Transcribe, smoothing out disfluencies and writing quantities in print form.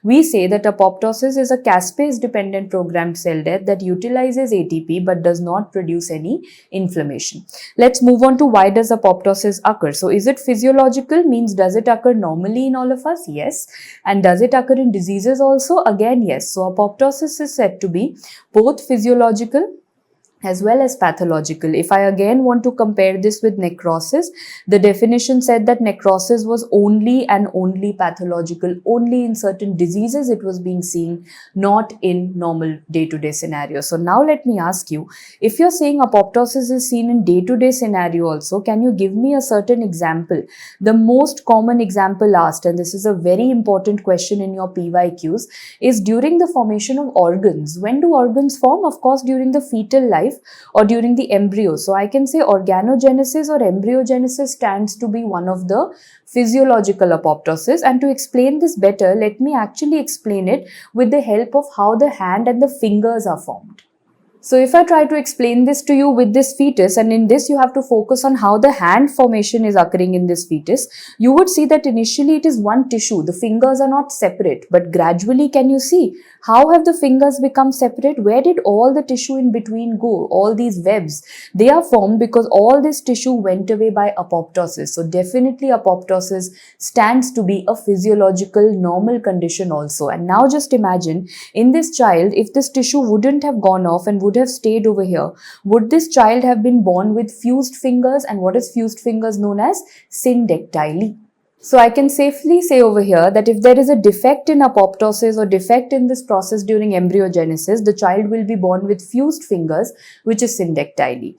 we say that apoptosis is a caspase-dependent programmed cell death that utilizes ATP but does not produce any inflammation. Let's move on to why does apoptosis occur. So is it physiological? Means does it occur normally in all of us? Yes. And does it occur in diseases also? Again, yes. So apoptosis is said to be both physiological as well as pathological. If I again want to compare this with necrosis, the definition said that necrosis was only and only pathological, only in certain diseases it was being seen, not in normal day-to-day scenarios. So now let me ask you, if you're saying apoptosis is seen in day-to-day scenario also, can you give me a certain example? The most common example asked, and this is a very important question in your PYQs, is during the formation of organs. When do organs form? Of course, during the fetal life or during the embryo. So I can say organogenesis or embryogenesis stands to be one of the physiological apoptosis. And to explain this better, let me actually explain it with the help of how the hand and the fingers are formed. So if I try to explain this to you with this fetus, and in this you have to focus on how the hand formation is occurring in this fetus, you would see that initially it is one tissue. The fingers are not separate, but gradually can you see how have the fingers become separate? Where did all the tissue in between go? All these webs, they are formed because all this tissue went away by apoptosis. So definitely apoptosis stands to be a physiological normal condition also. And now just imagine in this child, if this tissue wouldn't have gone off and would have stayed over here, would this child have been born with fused fingers? And what is fused fingers known as? Syndactyly. So I can safely say over here that if there is a defect in apoptosis or defect in this process during embryogenesis, the child will be born with fused fingers, which is syndactyly.